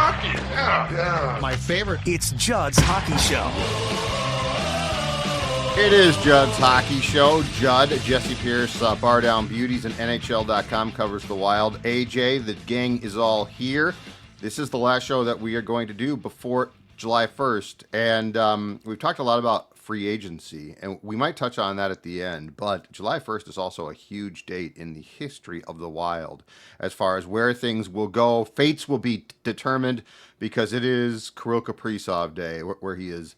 hockey. Yeah. My favorite. It's Judd's Hockey Show. It is Judd's Hockey Show. Judd, Jessi Pierce, Bardown Beauties, and NHL.com covers the Wild. AJ, the gang is all here. This is the last show that we are going to do before July 1st. And we've talked a lot about free agency, and we might touch on that at the end. But July 1st is also a huge date in the history of the Wild as far as where things will go. Fates will be determined because it is Kirill Kaprizov Day, where he is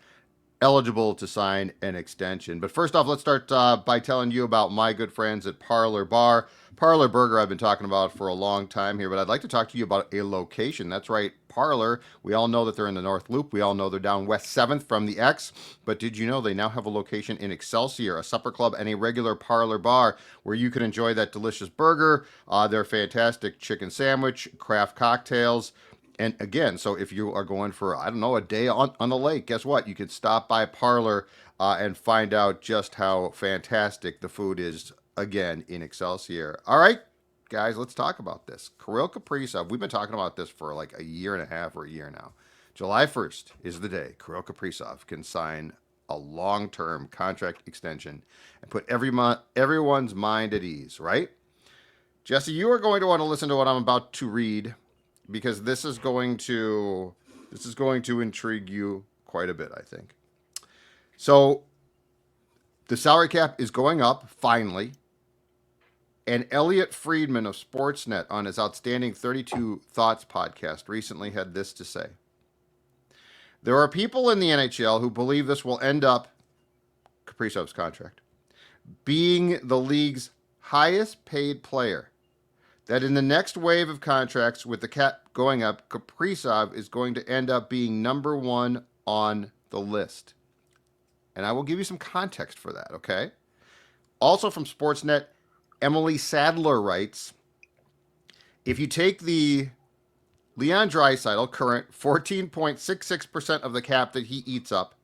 eligible to sign an extension. But first off, let's start by telling you about my good friends at Parlor Bar. Parlor Burger I've been talking about for a long time here, but I'd like to talk to you about a location. That's right, Parlor. We all know that they're in the North Loop. We all know they're down West 7th from the X. But did you know they now have a location in Excelsior, a supper club, and a regular Parlor Bar where you can enjoy that delicious burger, their fantastic chicken sandwich, craft cocktails. And again, so if you are going for, I don't know, a day on the lake, guess what? You could stop by Parlor and find out just how fantastic the food is, again, in Excelsior. All right, guys, let's talk about this. Kirill Kaprizov, we've been talking about this for like a year and a half or a year now. July 1st is the day Kirill Kaprizov can sign a long-term contract extension and put everyone's mind at ease, right? Jessi, you are going to want to listen to what I'm about to read, because this is going to intrigue you quite a bit, I think. So the salary cap is going up finally, and Elliot Friedman of Sportsnet on his outstanding 32 Thoughts podcast recently had this to say: there are people in the NHL who believe this will end up Kaprizov's contract being the league's highest paid player. That in the next wave of contracts with the cap going up, Kaprizov is going to end up being number one on the list. And I will give you some context for that, okay? Also from Sportsnet, Emily Sadler writes, if you take the Leon Draisaitl current 14.66% of the cap that he eats up,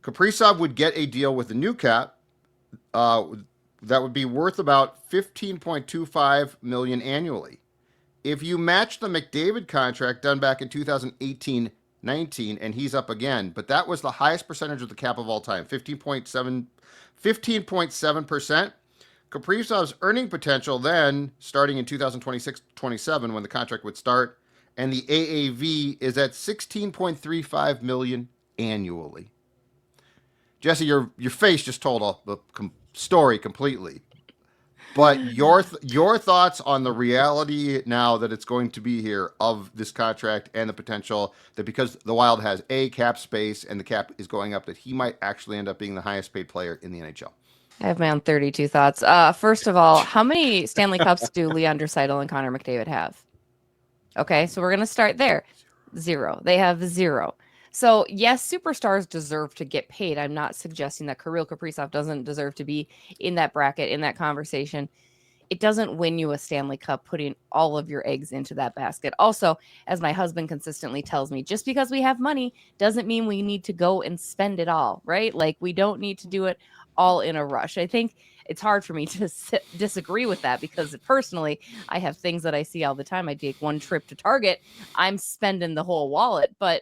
Kaprizov would get a deal with the new cap that would be worth about $15.25 million annually. If you match the McDavid contract done back in 2018-19, and he's up again, but that was the highest percentage of the cap of all time, 15.7%. Kaprizov's earning potential then, starting in 2026-27 when the contract would start, and the AAV is at $16.35 million annually. Jessi, your face just told the story completely. But your thoughts on the reality now that it's going to be here of this contract and the potential that because the Wild has a cap space and the cap is going up, that he might actually end up being the highest paid player in the NHL. I have my own 32 thoughts. First of all, how many Stanley Cups do Leon Draisaitl and Connor McDavid have? Okay, so we're going to start there. 0. They have 0. So, yes, superstars deserve to get paid. I'm not suggesting that Kirill Kaprizov doesn't deserve to be in that bracket, in that conversation. It doesn't win you a Stanley Cup putting all of your eggs into that basket. Also, as my husband consistently tells me, just because we have money doesn't mean we need to go and spend it all, right? Like, we don't need to do it all in a rush. I think it's hard for me to disagree with that because personally, I have things that I see all the time. I take one trip to Target, I'm spending the whole wallet, but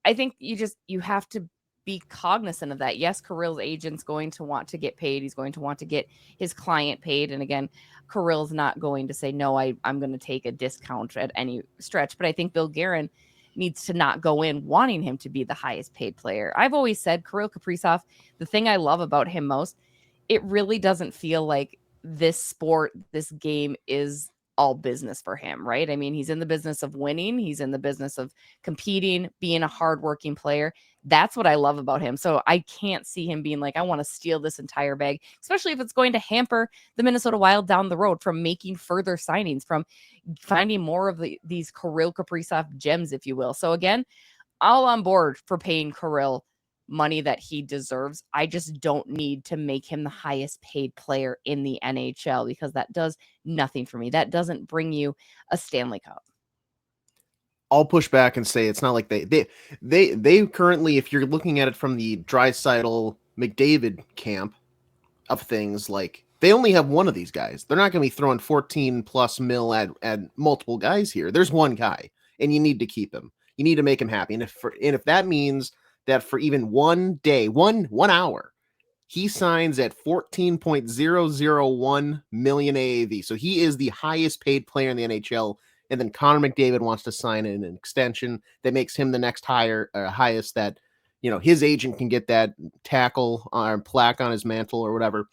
I think you have to be cognizant of that. Yes, Kirill's agent's going to want to get paid. He's going to want to get his client paid. And again, Kirill's not going to say, no, I'm going to take a discount at any stretch. But I think Bill Guerin needs to not go in wanting him to be the highest paid player. I've always said Kirill Kaprizov, the thing I love about him most, it really doesn't feel like this sport, this game is all business for him, right? I mean, he's in the business of winning. He's in the business of competing, being a hardworking player. That's what I love about him. So I can't see him being like, I want to steal this entire bag, especially if it's going to hamper the Minnesota Wild down the road from making further signings, from finding more of these Kirill Kaprizov gems, if you will. So again, all on board for paying Kirill money that he deserves. I just don't need to make him the highest paid player in the NHL because that does nothing for me. That doesn't bring you a Stanley Cup. I'll push back and say it's not like they currently, if you're looking at it from the Draisaitl McDavid camp of things, like they only have one of these guys. They're not going to be throwing 14 plus mil at multiple guys here. There's one guy and you need to keep him. You need to make him happy. And if that means that for even 1 day, 1 hour, he signs at 14.001 million AAV. So he is the highest paid player in the NHL. And then Connor McDavid wants to sign in an extension that makes him the next highest that, his agent can get that tackle or plaque on his mantle or whatever.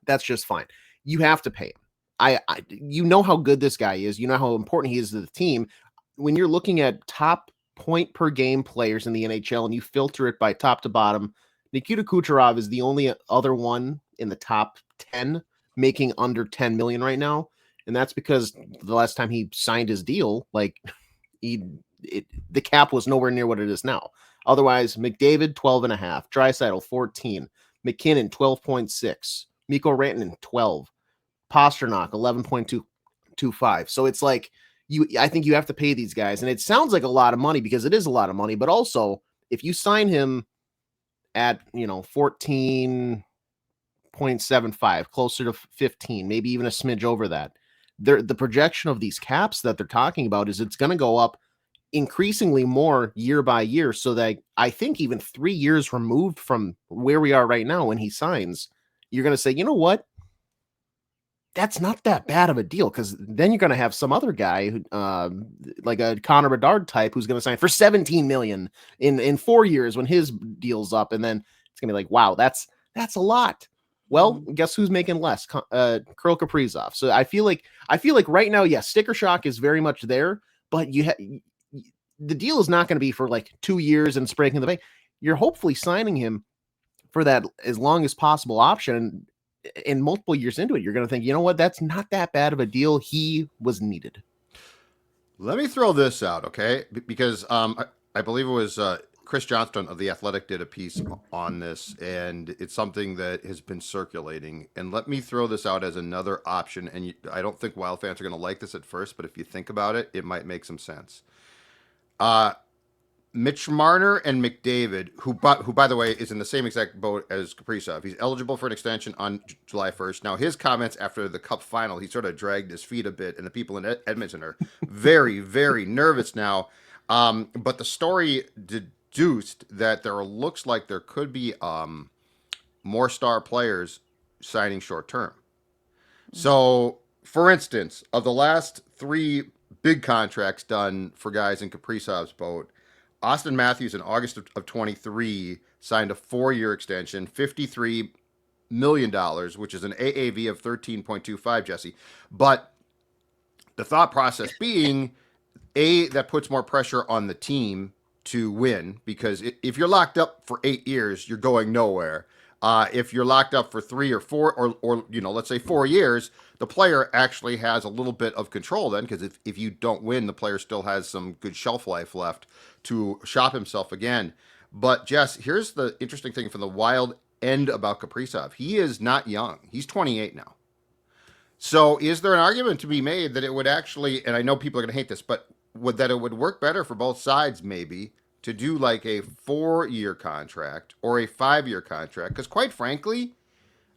That's just fine. You have to pay him. You know how good this guy is. You know how important he is to the team. When you're looking at top point per game players in the NHL and you filter it by top to bottom, Nikita Kucherov is the only other one in the top 10 making under 10 million right now. And that's because the last time he signed his deal, the cap was nowhere near what it is now. Otherwise, McDavid, 12.5, Draisaitl, 14, McKinnon, 12.6, Mikko Rantanen, 12, Pasternak, 11.225. So it's like, I think you have to pay these guys. And it sounds like a lot of money because it is a lot of money. But also, if you sign him at 14.75, closer to 15, maybe even a smidge over that, the projection of these caps that they're talking about is it's going to go up increasingly more year by year. So that I think even 3 years removed from where we are right now when he signs, you're going to say, you know what? That's not that bad of a deal, because then you're going to have some other guy, like a Connor Bedard type, who's going to sign for 17 million in 4 years when his deal's up, and then it's going to be like, wow, that's a lot. Well, guess who's making less? Kirill Kaprizov. So I feel like right now, yes, sticker shock is very much there, but the deal is not going to be for like 2 years and breaking the bank. You're hopefully signing him for that as long as possible option. In multiple years into it, you're going to think, you know what, that's not that bad of a deal. He was needed. Let me throw this out, okay? Because I believe it was Chris Johnston of The Athletic did a piece on this, and it's something that has been circulating. And let me throw this out as another option. And I don't think Wild fans are going to like this at first, but if you think about it, it might make some sense. Mitch Marner and McDavid, who by the way is in the same exact boat as Kaprizov. He's eligible for an extension on July 1st. Now, his comments after the Cup final, he sort of dragged his feet a bit, and the people in Edmonton are very, very nervous now. But the story deduced that there looks like there could be more star players signing short term. So, for instance, of the last 3 big contracts done for guys in Kaprizov's boat, Austin Matthews in August of 23 signed a 4-year extension, $53 million, which is an AAV of 13.25, Jessi. But the thought process being, that puts more pressure on the team to win, because if you're locked up for 8 years, you're going nowhere. If you're locked up for 3 or 4 or let's say 4 years, the player actually has a little bit of control then, because if you don't win, the player still has some good shelf life left to shop himself again. But Jess, here's the interesting thing from the Wild end about Kaprizov. He is not young. He's 28 now. So is there an argument to be made that it would actually, and I know people are going to hate this, but that it would work better for both sides maybe to do like a 4-year contract or a 5-year contract? Because quite frankly,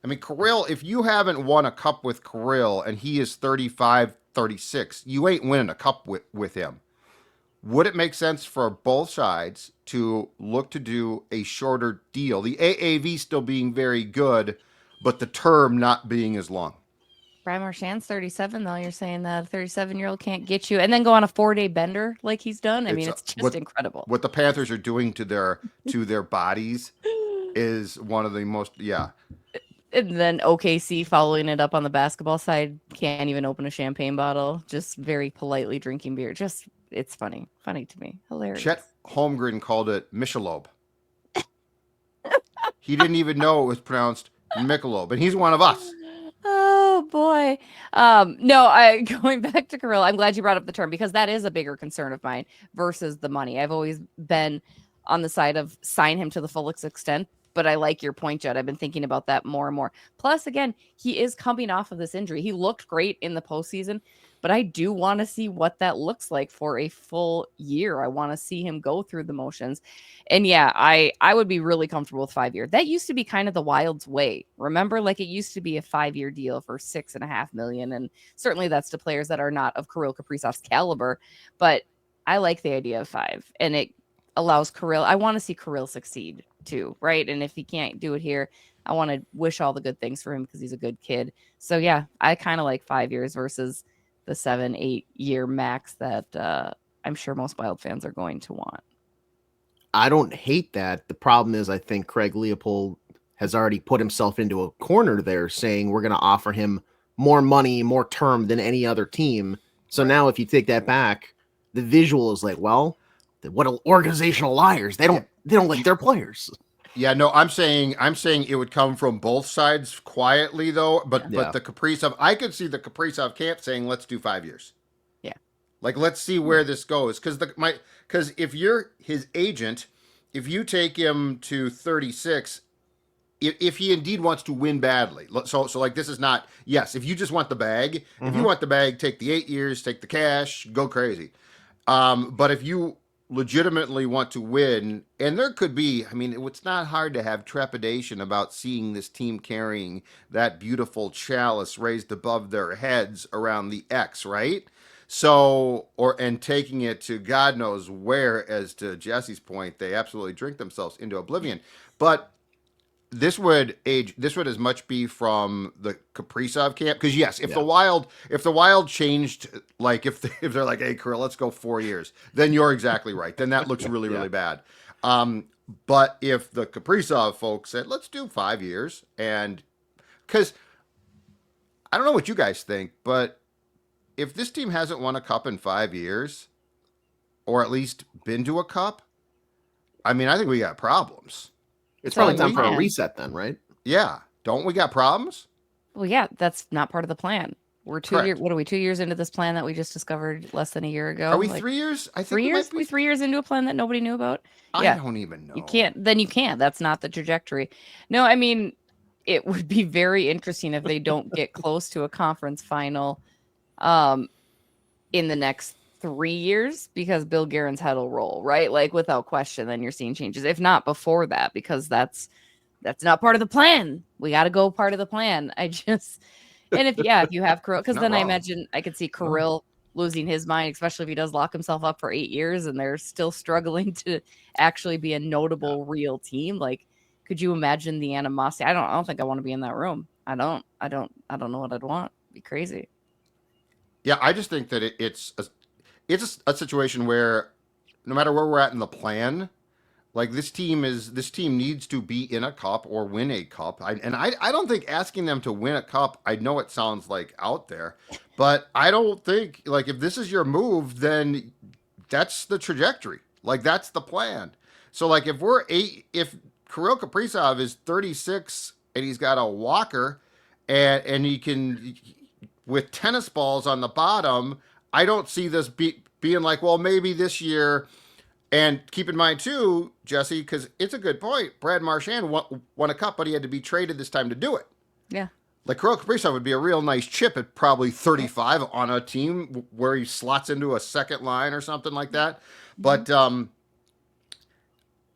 I mean, Kirill, if you haven't won a cup with Kirill and he is 35, 36, you ain't winning a cup with him. Would it make sense for both sides to look to do a shorter deal? The AAV still being very good, but the term not being as long. Brian Marchand's 37, though. You're saying that a 37-year-old can't get you and then go on a 4-day bender like he's done. I mean, it's just incredible. What the Panthers are doing to their bodies is one of the most, yeah. And then OKC following it up on the basketball side, can't even open a champagne bottle, just very politely drinking beer. Just, it's funny to me. Hilarious. Chet Holmgren called it Michelob. He didn't even know it was pronounced Michelob, and he's one of us. Oh boy. Going back to Kirill, I'm glad you brought up the term, because that is a bigger concern of mine versus the money. I've always been on the side of sign him to the fullest extent, but I like your point, Judd. I've been thinking about that more and more. Plus, again, he is coming off of this injury. He looked great in the postseason, but I do want to see what that looks like for a full year. I want to see him go through the motions. And yeah, I would be really comfortable with 5 years. That used to be kind of the Wild's way. Remember, like, it used to be a 5-year deal for $6.5 million. And certainly that's to players that are not of Kirill Kaprizov's caliber. But I like the idea of 5, and it allows Kirill. I want to see Kirill succeed too, right? And if he can't do it here, I want to wish all the good things for him because he's a good kid. So yeah, I kind of like 5 years versus the 7-8 year max that I'm sure most Wild fans are going to want. I don't hate that. The problem is I think Craig Leopold has already put himself into a corner there saying we're going to offer him more money, more term than any other team. So now if you take that back, the visual is like, well, what organizational liars. They don't like their players. Yeah, no, I'm saying it would come from both sides quietly though, but the Kaprizov, I could see the Kaprizov camp saying let's do 5 years. Yeah. Like let's see where this goes cuz if you're his agent, if you take him to 36, if he indeed wants to win badly. So like this is not, yes, if you just want the bag, if you want the bag, take the 8 years, take the cash, go crazy. But if you legitimately want to win, and there could be, I mean, it's not hard to have trepidation about seeing this team carrying that beautiful chalice raised above their heads around the X, right? So, and taking it to God knows where, as to Jesse's point, they absolutely drink themselves into oblivion. But this would as much be from the Kaprizov camp, because yes, if the Wild changed, like if they're like, hey Kirill, let's go 4 years, then you're exactly right. Then that looks really bad. But if the Kaprizov folks said let's do 5 years, and because I don't know what you guys think, but if this team hasn't won a cup in 5 years, or at least been to a cup, I mean, I think we got problems. It's probably time for a reset then, right? Yeah. Don't we got problems? Well, yeah, that's not part of the plan. We're 2 years. What are we? 2 years into this plan that we just discovered less than a year ago? Are we 3 years? I think 3 years. We 3 years into a plan that nobody knew about. I don't even know. You can't. Then you can't. That's not the trajectory. No, I mean, it would be very interesting if they don't get close to a conference final, in the next 3 years, because Bill Guerin's head will roll, right? Like without question, then you're seeing changes. If not before that, because that's not part of the plan. We got to go part of the plan. And if you have Kirill, because then I imagine I could see Kirill losing his mind, especially if he does lock himself up for 8 years and they're still struggling to actually be a notable real team. Like, could you imagine the animosity? I don't think I want to be in that room. I don't know what I'd want. It'd be crazy. Yeah, I just think that it's a situation where no matter where we're at in the plan, like this team needs to be in a cup or win a cup. I don't think asking them to win a cup, I know it sounds like out there, but I don't think, like, if this is your move, then that's the trajectory. Like that's the plan. So like if Kirill Kaprizov is 36 and he's got a walker and he can, with tennis balls on the bottom, I don't see this being like, well, maybe this year. And keep in mind too, Jessi, because it's a good point. Brad Marchand won a cup, but he had to be traded this time to do it. Yeah. Like Kirill Kaprizov would be a real nice chip at probably 35 on a team where he slots into a second line or something like that. But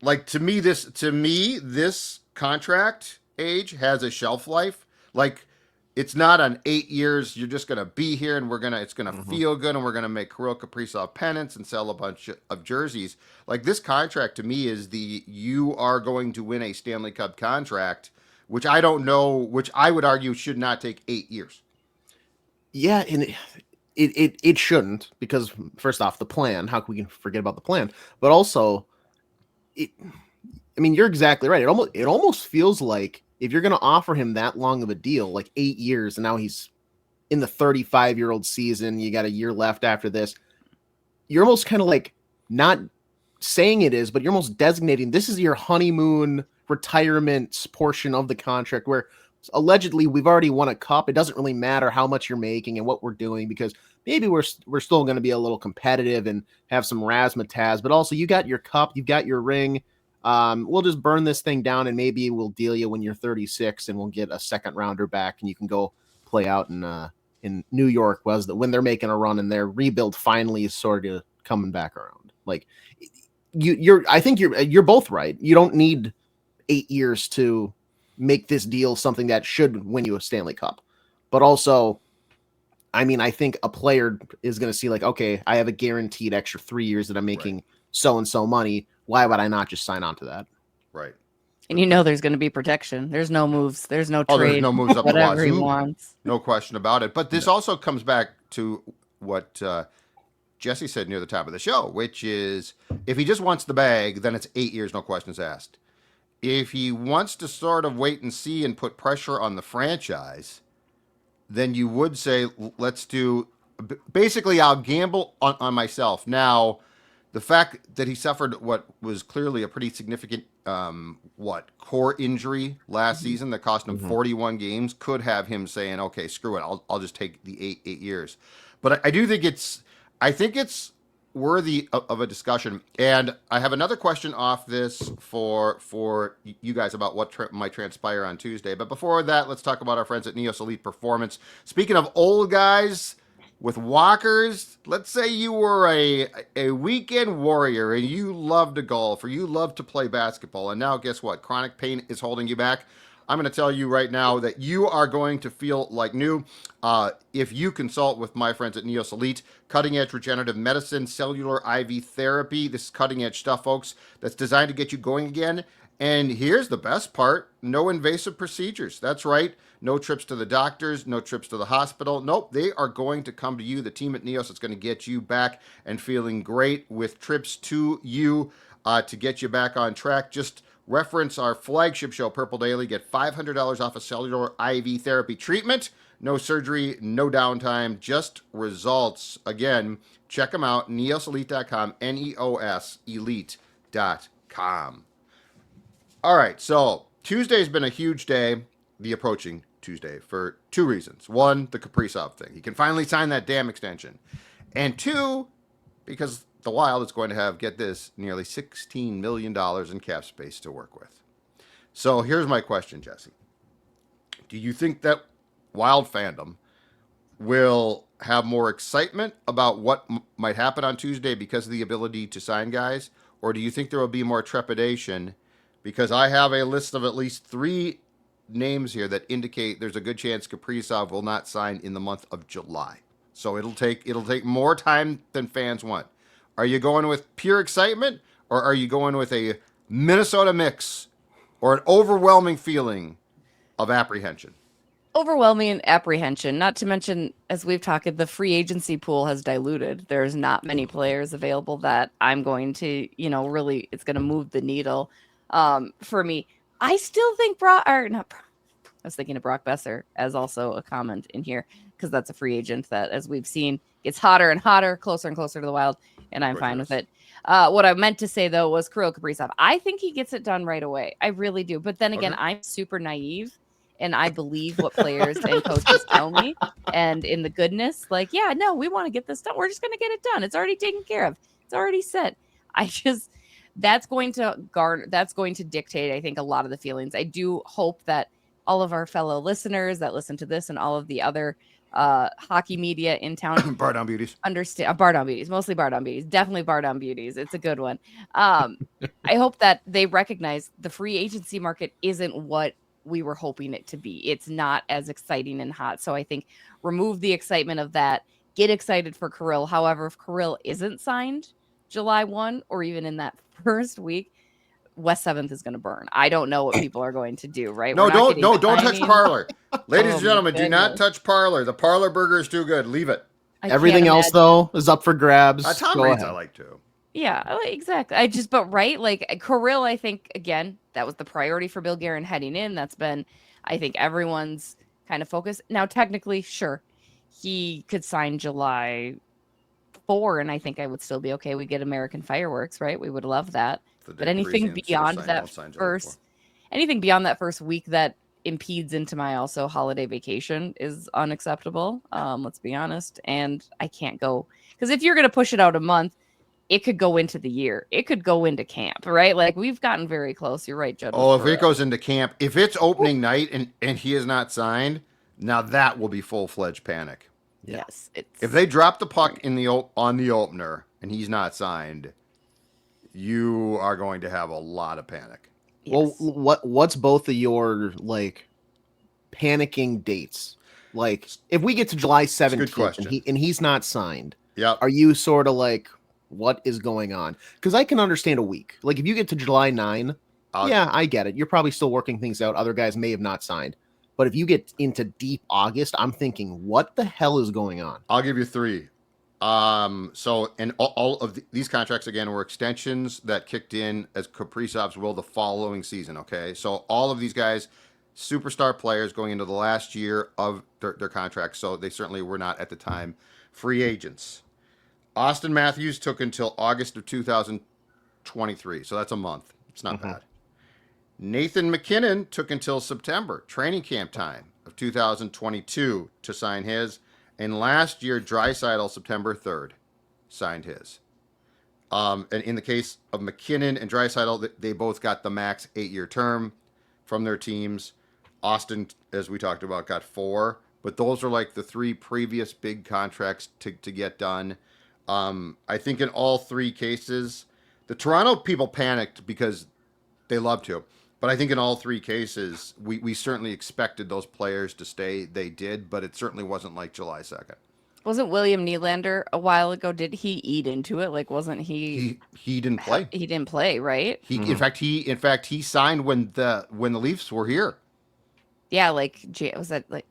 like to me, this contract age has a shelf life. Like it's not an 8 years. You're just gonna be here, and it's gonna feel good, and we're gonna make Kirill Kaprizov pennants and sell a bunch of jerseys. Like this contract to me is you are going to win a Stanley Cup contract, which I don't know, which I would argue should not take 8 years. Yeah, and it shouldn't, because first off, the plan. How can we forget about the plan? But also, I mean, you're exactly right. It almost feels like, if you're going to offer him that long of a deal, like 8 years, and now he's in the 35-year-old season, you got a year left after this, you're almost kind of like not saying it is, but you're almost designating this is your honeymoon retirement portion of the contract, where allegedly we've already won a cup. It doesn't really matter how much you're making and what we're doing, because maybe we're still going to be a little competitive and have some razzmatazz, but also you got your cup, you've got your ring. We'll just burn this thing down, and maybe we'll deal you when you're 36, and we'll get a second rounder back, and you can go play out in New York when they're making a run and their rebuild finally is sort of coming back around. Like I think you're both right. You don't need 8 years to make this deal something that should win you a Stanley Cup, but also I mean, I think a player is going to see like, okay, I have a guaranteed extra 3 years that I'm making so-and-so money. Why would I not just sign on to that? Right. And there's going to be protection. There's no moves. There's no Oh, there's trade. no moves up the Whatever he wazoo. wants. No question about it. But this also comes back to what Jessi said near the top of the show, which is if he just wants the bag, then it's 8 years, no questions asked. If he wants to sort of wait and see and put pressure on the franchise, then you would say, let's do. Basically, I'll gamble on myself. Now, the fact that he suffered what was clearly a pretty significant core injury last season that cost him 41 games could have him saying, okay, screw it, I'll just take the eight years. But I do think I think it's worthy of a discussion. And I have another question off this for you guys about what might transpire on Tuesday. But before that, let's talk about our friends at Neos Elite Performance. Speaking of old guys with walkers, let's say you were a weekend warrior and you love to golf or you love to play basketball, and now guess what? Chronic pain is holding you back. I'm going to tell you right now that you are going to feel like new if you consult with my friends at Neos Elite. Cutting-edge regenerative medicine, cellular IV therapy. This is cutting-edge stuff, folks, that's designed to get you going again. And here's the best part. No invasive procedures. That's right. No trips to the doctors, no trips to the hospital. Nope, they are going to come to you. The team at Neos is going to get you back and feeling great with trips to you to get you back on track. Just reference our flagship show, Purple Daily. Get $500 off a cellular IV therapy treatment. No surgery, no downtime, just results. Again, check them out, neoselite.com, Neos elite.com. All right, so Tuesday's been a huge day, the approaching Tuesday, for two reasons. One, the Kaprizov thing. He can finally sign that damn extension. And two, because the Wild is going to have, get this, nearly $16 million in cap space to work with. So here's my question, Jessi. Do you think that Wild fandom will have more excitement about what might happen on Tuesday because of the ability to sign guys? Or do you think there will be more trepidation? Because I have a list of at least 3 names here that indicate there's a good chance Kaprizov will not sign in the month of July. So it'll take more time than fans want. Are you going with pure excitement, or are you going with a Minnesota mix or an overwhelming feeling of apprehension? Overwhelming apprehension, not to mention, as we've talked, the free agency pool has diluted. There's not many players available that I'm going to, really, it's going to move the needle for me. I still think I was thinking of Brock Besser as also a comment in here, because that's a free agent that, as we've seen, gets hotter and hotter, closer and closer to the Wild, and I'm fine with it. What I meant to say, though, was Kirill Kaprizov. I think he gets it done right away. I really do. But then again, I'm super naive, and I believe what players and coaches tell me. And in the goodness, we want to get this done. We're just going to get it done. It's already taken care of. It's already set. That's going to dictate, I think, a lot of the feelings. I do hope that all of our fellow listeners that listen to this and all of the other hockey media in town Bardown Beauties understand Bardown Beauties, mostly Bardown Beauties, definitely Bardown Beauties. It's a good one. I hope that they recognize the free agency market isn't what we were hoping it to be. It's not as exciting and hot. So I think remove the excitement of that. Get excited for Kirill. However, if Kirill isn't signed July 1 or even in that first week, West 7th is going to burn. I don't know what people are going to do, right? No, don't touch Parlor. Ladies and gentlemen, do not touch Parlor. The Parlor burger is too good. Leave it. Everything else, though, is up for grabs. Tom Reed's I like too. Yeah, exactly. Kirill, I think, again, that was the priority for Bill Guerin heading in. That's been, I think, everyone's kind of focus. Now, technically, sure, he could sign July 4, and I think I would still be okay. We get American fireworks, right? We would love that. But anything beyond that first week that impedes into my also holiday vacation is unacceptable. Let's be honest. And I can't go, because if you're going to push it out a month, it could go into the year. It could go into camp, right? Like, we've gotten very close. You're right, Judd. Oh, if it goes into camp, if it's opening night and he is not signed, now that will be full-fledged panic. Yes. If they drop the puck on the opener and he's not signed, you are going to have a lot of panic. Yes. Well, what's both of your panicking dates? Like, if we get to July It's a good 17th question. and he's not signed, Yep. are you sort of like, what is going on? Because I can understand a week. Like, if you get to July 9, yeah, I get it. You're probably still working things out. Other guys may have not signed. But if you get into deep August, I'm thinking, what the hell is going on? I'll give you 3. So, and all of these contracts again were extensions that kicked in as Kaprizov's will the following season. Okay, so all of these guys, superstar players going into the last year of their contracts, so they certainly were not at the time free agents. Austin Matthews took until August of 2023, so that's a month. It's not bad. Nathan McKinnon took until September, training camp time of 2022 to sign his. And last year, Draisaitl, September 3rd, signed his. And in the case of McKinnon and Draisaitl, they both got the max 8-year term from their teams. Austin, as we talked about, got 4. But those are like the 3 previous big contracts to get done. I think in all 3 cases, the Toronto people panicked because they love to. But I think in all 3 cases, we certainly expected those players to stay. They did, but it certainly wasn't like July 2nd. Wasn't William Nylander a while ago? Did he eat into it? Like, wasn't he? He didn't play. He didn't play, right? In fact he signed when the Leafs were here. Yeah, like was that like?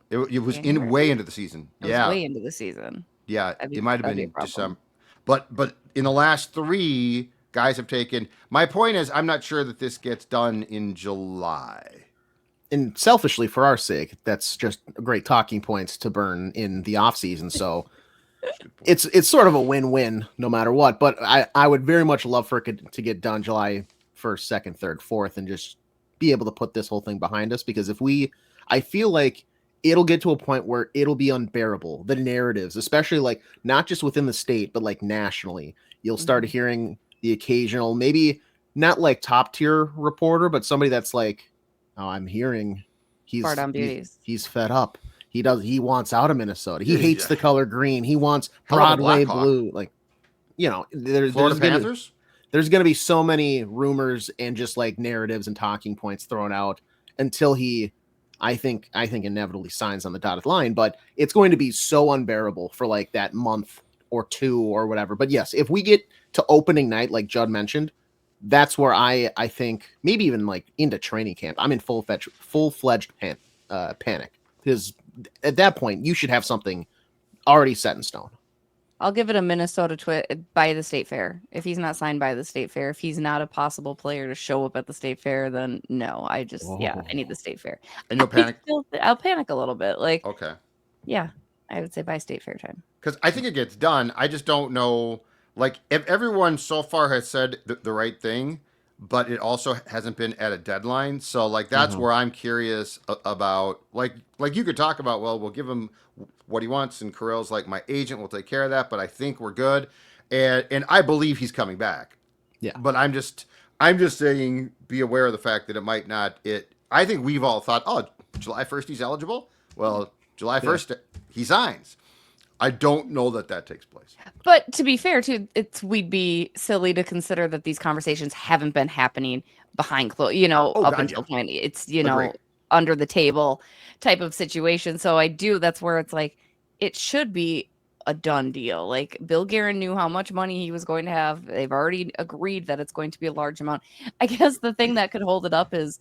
It was way into the season. It was way into the season. Yeah, it might have been December. But in the last 3, guys have taken. My point is, I'm not sure that this gets done in July. And selfishly, for our sake, that's just great talking points to burn in the off season. So it's sort of a win-win no matter what. But I would very much love for it to get done July 1st, 2nd, 3rd, 4th, and just be able to put this whole thing behind us. Because I feel like it'll get to a point where it'll be unbearable. The narratives, especially like not just within the state, but like nationally, you'll start hearing the occasional, maybe not like top tier reporter, but somebody that's like, oh, I'm hearing Bardown Beauties. He's fed up. He wants out of Minnesota. He hates the color green. He wants Broadway blue. Like, there's Panthers. There's going to be so many rumors and just like narratives and talking points thrown out until he, I think inevitably signs on the dotted line, but it's going to be so unbearable for like that month or 2 or whatever. But yes, if we get to opening night, like Judd mentioned, that's where I think maybe even like into training camp, I'm in full-fledged panic, because at that point you should have something already set in stone. I'll give it a Minnesota by the state fair. If he's not signed by the state fair, if he's not a possible player to show up at the state fair, then no, I need the state fair. And you'll panic? I'll panic a little bit. Like, okay. Yeah, I would say by state fair time. Because I think it gets done. I just don't know. Like, if everyone so far has said the right thing, but it also hasn't been at a deadline. So, like, that's where I'm curious about. Like you could talk about, well, we'll give him what he wants, and Kirill's like, my agent will take care of that, but I think we're good. And I believe he's coming back. Yeah. But I'm just saying, be aware of the fact that it might not. I think we've all thought, oh, July 1st he's eligible. Well, July 1st he signs. I don't know that takes place. But to be fair, too, we'd be silly to consider that these conversations haven't been happening behind closed, up until point. It's, under the table type of situation. So that's where it's like, it should be a done deal. Like, Bill Guerin knew how much money he was going to have. They've already agreed that it's going to be a large amount. I guess the thing that could hold it up is,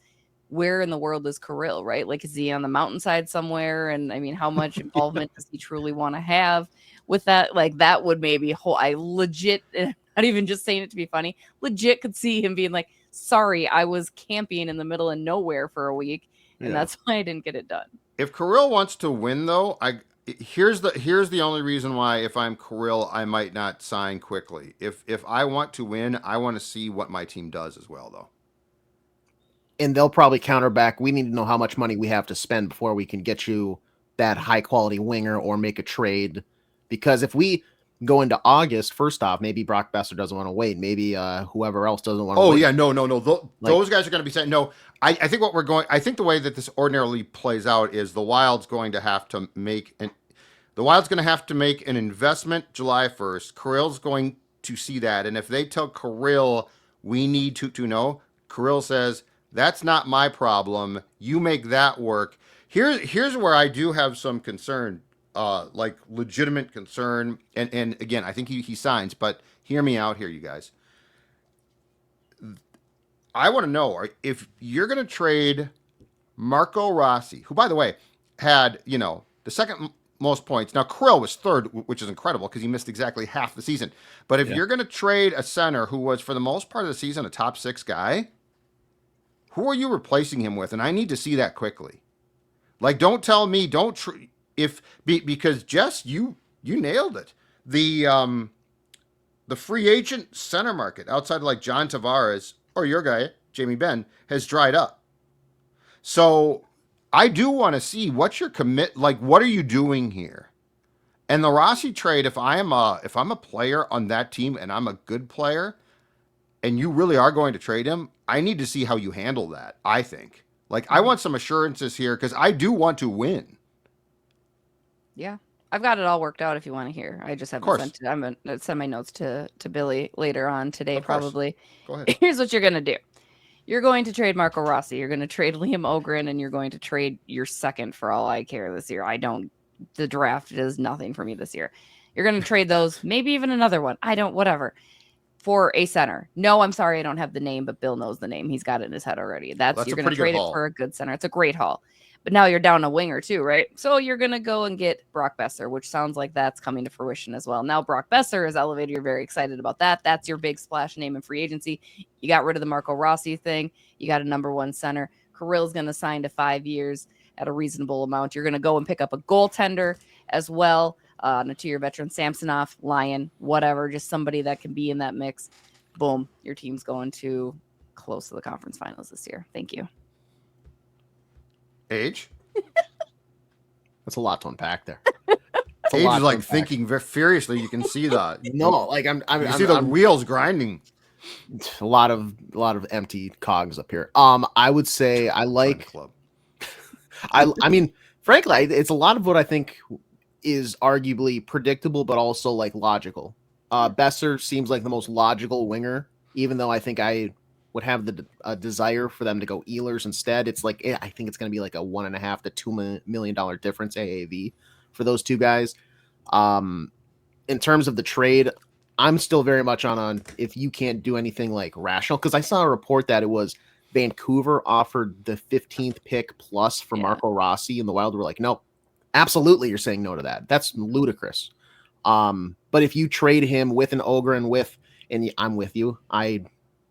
where in the world is Kirill, right? Like, is he on the mountainside somewhere? And I mean, how much involvement does he truly want to have with that? Like, that would maybe I legit, not even just saying it to be funny, legit could see him being like, sorry, I was camping in the middle of nowhere for a week, and that's why I didn't get it done. If Kirill wants to win, though, here's the only reason why, if I'm Kirill, I might not sign quickly. If I want to win, I want to see what my team does as well, though. And they'll probably counter back. We need to know how much money we have to spend before we can get you that high quality winger or make a trade. Because if we go into August, first off, maybe Brock Besser doesn't want to wait. Maybe whoever else doesn't want to wait. Oh, yeah. No. Those guys are going to be saying, no, I think the way that this ordinarily plays out is the Wild's going to have to make an investment July 1st. Kirill's going to see that. And if they tell Kirill, we need to know, Kirill says, that's not my problem. You make that work. Here's where I do have some concern, like legitimate concern, and again, I think he signs, but hear me out here, you guys. I want to know if you're going to trade Marco Rossi, who, by the way, had the second most points. Now Kirill was third, which is incredible because he missed exactly half the season. But if you're going to trade a center who was for the most part of the season a top 6 guy, who are you replacing him with? And I need to see that quickly. Like, don't tell me because Jess, you nailed it. The free agent center market outside of like John Tavares or your guy Jamie Benn has dried up. So I do want to see what's your commit. Like, what are you doing here? And the Rossi trade, if I'm a player on that team and I'm a good player, and you really are going to trade him, I need to see how you handle that. I think. Like, I want some assurances here because I do want to win. Yeah. I've got it all worked out if you want to hear. I just haven't sent it. I'm going to send my notes to Billy later on today, probably. Go ahead. Here's what you're going to do. You're going to trade Marco Rossi. You're going to trade Liam Ogren, and you're going to trade your second for all I care this year. The draft does nothing for me this year. You're going to trade those, maybe even another one. Whatever. For a center. No, I'm sorry, I don't have the name, but Bill knows the name. He's got it in his head already. You're going to trade it for a good center. It's a great haul. But now you're down a winger too, right? So you're going to go and get Brock Besser, which sounds like that's coming to fruition as well. Now Brock Besser is elevated. You're very excited about that. That's your big splash name in free agency. You got rid of the Marco Rossi thing. You got a number 1 center. Kirill's going to sign to 5 years at a reasonable amount. You're going to go and pick up a goaltender as well. A 2-year veteran, Samsonov, Lyon, whatever, just somebody that can be in that mix. Boom, your team's going to close to the conference finals this year. Thank you. Age? That's a lot to unpack there. Age is like thinking very furiously. You can see the you see the wheels grinding. A lot of empty cogs up here. I would say I like. I mean, frankly, it's a lot of what I think is arguably predictable, but also like logical. Besser seems like the most logical winger, even though I think I would have the desire for them to go Ehlers instead. It's like I think it's going to be like a $1.5 to $2 million difference AAV for those two guys. In terms of the trade, I'm still very much on if you can't do anything like rational, because I saw a report that it was Vancouver offered the 15th pick plus for Marco Rossi, and the Wild were like, no, absolutely, you're saying no to that. That's ludicrous. But if you trade him with an Ogren and I'm with you.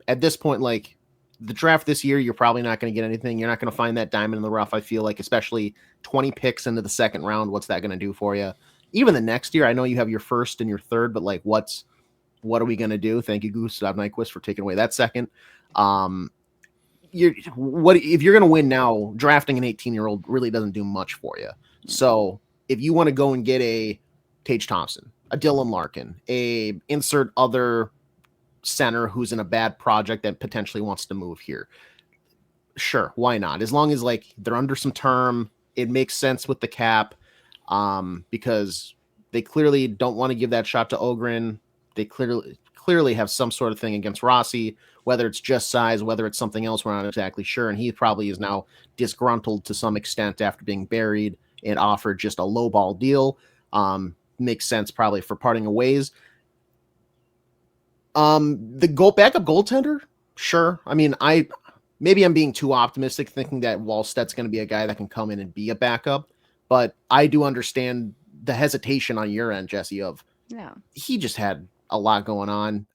At this point, like the draft this year, you're probably not going to get anything. You're not going to find that diamond in the rough. I feel like, especially 20 picks into the second round, what's that going to do for you? Even the next year, I know you have your first and your third, but like, what are we going to do? Thank you, Gustav Nyquist, for taking away that second. If you're going to win now, drafting an 18-year-old really doesn't do much for you. So if you want to go and get a Tage Thompson, a Dylan Larkin, a insert other center who's in a bad project that potentially wants to move here, sure, why not? As long as like they're under some term, it makes sense with the cap, because they clearly don't want to give that shot to Ogren. They clearly have some sort of thing against Rossi, whether it's just size, whether it's something else, we're not exactly sure. And he probably is now disgruntled to some extent after being buried and offered just a lowball deal. Makes sense probably for parting of ways. The backup goaltender, sure. I mean, maybe I'm being too optimistic thinking that Wallstedt's going to be a guy that can come in and be a backup, but I do understand the hesitation on your end, Jessi, of he just had a lot going on.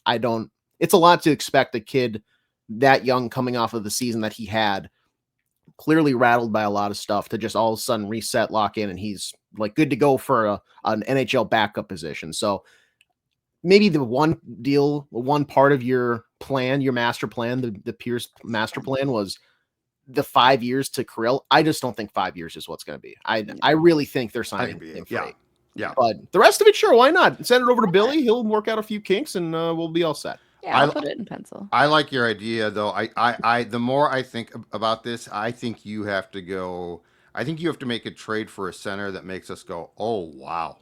It's a lot to expect a kid that young coming off of the season that he had, clearly rattled by a lot of stuff, to just all of a sudden reset, lock in, and he's like good to go for an NHL backup position. So maybe the one part of your plan, your master plan, the Pierce master plan was the 5 years to Kirill. I just don't think 5 years is what's going to be. I really think they're signing him for 8. Yeah. But the rest of it, sure, why not? Send it over to Billy. He'll work out a few kinks, and we'll be all set. Yeah, I'll put it in pencil. I like your idea, though. I the more I think about this, I think you have to make a trade for a center that makes us go, oh wow.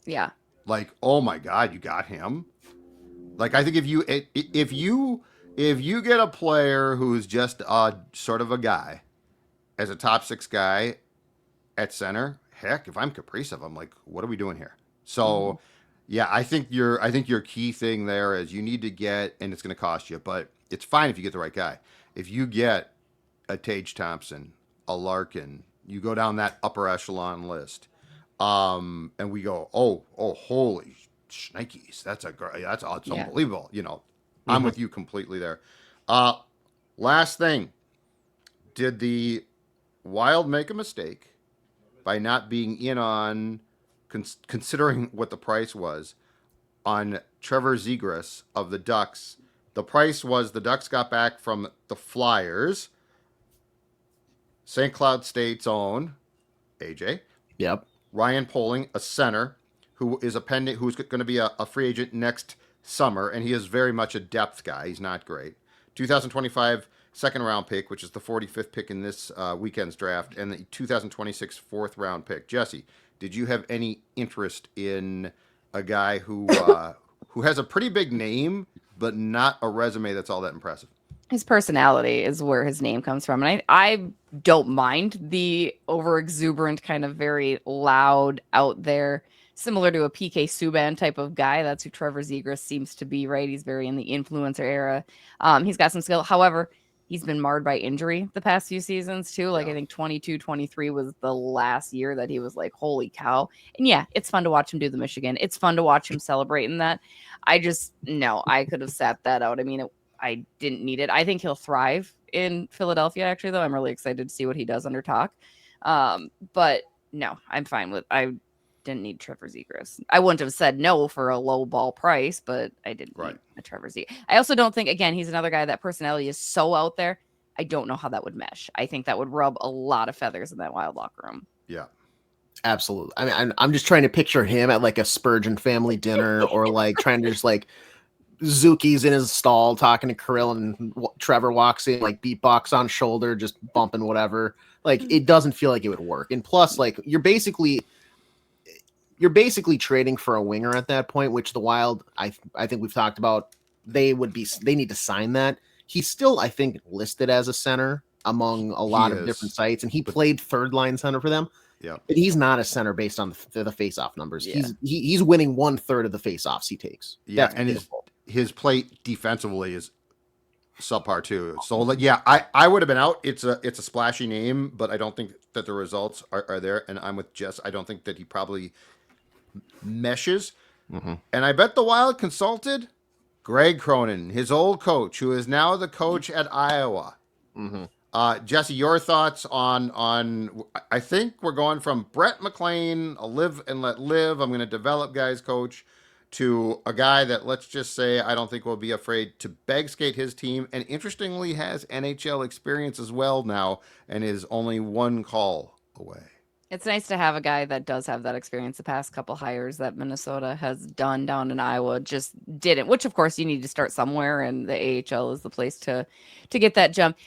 Yeah. Like, oh my God, you got him. Like, I think if you get a player who's just sort of a guy, as a top 6 guy, at center, heck, if I'm Kaprizov, I'm like, what are we doing here? So, yeah, I think your key thing there is you need to get, and it's going to cost you, but it's fine if you get the right guy. If you get a Tage Thompson, a Larkin, you go down that upper echelon list, and we go, holy shnikes, that's it's Yeah. unbelievable. I'm with you completely there. Last thing, did the Wild make a mistake by not being in on considering what the price was on Trevor Zegras of the Ducks? The price was the Ducks got back from the Flyers, St. Cloud State's own AJ. Yep. Ryan Poling, a center who's going to be a free agent next summer, and he is very much a depth guy. He's not great. 2025 second round pick, which is the 45th pick in this weekend's draft, and the 2026 fourth round pick. Jesse, did you have any interest in a guy who has a pretty big name, but not a resume that's all that impressive? His personality is where his name comes from. And I don't mind the over exuberant, kind of very loud out there, similar to a PK Subban type of guy. That's who Trevor Zegras seems to be, right? He's very in the influencer era. He's got some skill. However, he's been marred by injury the past few seasons too. Like I think 22-23 was the last year that he was like, holy cow. And yeah, it's fun to watch him do the Michigan. It's fun to watch him celebrate in that. I could have sat that out. I mean, I didn't need it. I think he'll thrive in Philadelphia, actually, though. I'm really excited to see what he does under Talk. But no, I'm fine with I didn't need Trevor Zegras. I wouldn't have said no for a low ball price, but I didn't need a Trevor Zegras. I also don't think, again, he's another guy that personality is so out there. I don't know how that would mesh. I think that would rub a lot of feathers in that Wild locker room. Yeah. Absolutely. I mean, I'm just trying to picture him at like a Spurgeon family dinner or like trying to just like Zuki's in his stall talking to Kirill, and Trevor walks in like beatbox on shoulder, just bumping whatever. Like it doesn't feel like it would work. And plus, like you're basically trading for a winger at that point, which the Wild, I think we've talked about. They need to sign that. He's still, I think, listed as a center among a lot of different sites, and he played third line center for them. Yeah, but he's not a center based on the face-off numbers. Yeah. He's winning 1/3 of the face-offs he takes. Yeah, that's and beautiful. His play defensively is subpar too. So yeah, I would have been out. It's a splashy name, but I don't think that the results are there. And I'm with Jess. I don't think that he probably meshes. Mm-hmm. And I bet the Wild consulted Greg Cronin, his old coach, who is now the coach at Iowa. Mm-hmm. Jesse, your thoughts on I think we're going from Brett McLean, a live and let live, I'm going to develop guys coach, to a guy that, let's just say, I don't think will be afraid to beg skate his team, and interestingly has NHL experience as well now, and is only one call away. It's nice to have a guy that does have that experience. The past couple hires that Minnesota has done down in Iowa just didn't, which of course you need to start somewhere, and the AHL is the place to get that jump.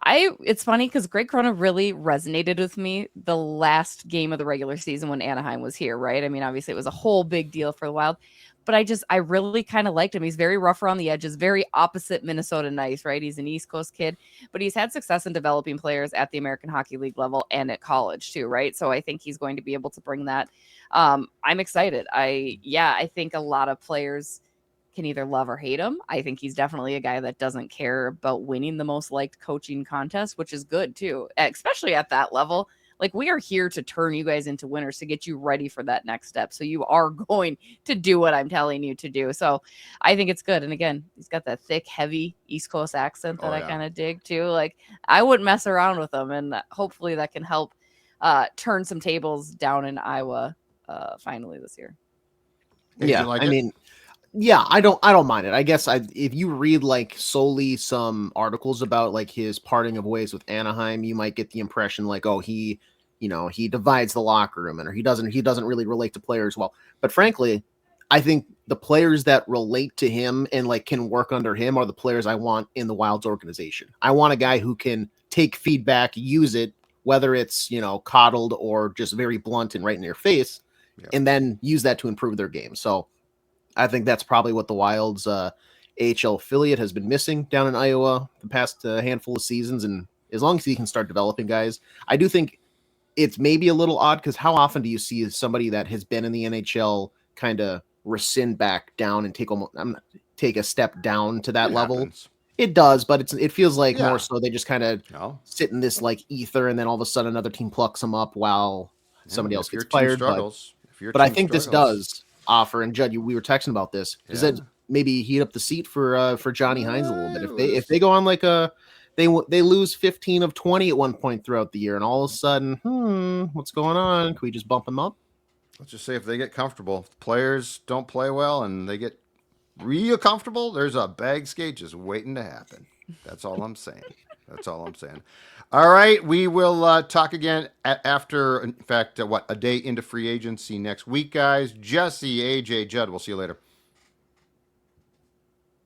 It's funny because Greg Cronin really resonated with me the last game of the regular season when Anaheim was here, right? I mean, obviously it was a whole big deal for the Wild, but I really kind of liked him. He's very rough around the edges, very opposite Minnesota nice, right? He's an East Coast kid, but he's had success in developing players at the American Hockey League level and at college too, right? So I think he's going to be able to bring that. I'm excited. I think a lot of players can either love or hate him. I think he's definitely a guy that doesn't care about winning the most liked coaching contest, which is good too, especially at that level. Like, we are here to turn you guys into winners, to get you ready for that next step. So you are going to do what I'm telling you to do. So I think it's good. And again, he's got that thick, heavy East Coast accent that I kind of dig too. Like, I wouldn't mess around with him, and hopefully that can help turn some tables down in Iowa finally this year. Yeah, I mean, yeah, I don't mind it. I guess if you read like solely some articles about like his parting of ways with Anaheim, you might get the impression like, oh, he divides the locker room, or he doesn't really relate to players well. But frankly, I think the players that relate to him and like can work under him are the players I want in the Wild's organization. I want a guy who can take feedback, use it, whether it's, coddled or just very blunt and right in your face, and then use that to improve their game. So I think that's probably what the Wild's AHL affiliate has been missing down in Iowa the past handful of seasons. And as long as he can start developing guys, I do think it's maybe a little odd because how often do you see somebody that has been in the NHL kind of rescind back down and take a step down to that It level? happens. It does, but it feels like Yeah. more so they just kind of sit in this like ether, and then all of a sudden another team plucks them up while somebody else gets fired. But I think this does offer, and Judd, we were texting about this. Does that maybe heat up the seat for Johnny Hines a little bit? If they go on like they lose 15 of 20 at one point throughout the year, and all of a sudden, what's going on? Can we just bump them up? Let's just say if they get comfortable, if players don't play well and they get real comfortable, there's a bag skate just waiting to happen. That's all I'm saying. That's all I'm saying. All right, we will talk again after, in fact, a day into free agency next week, guys. Jessi, AJ, Judd, we'll see you later.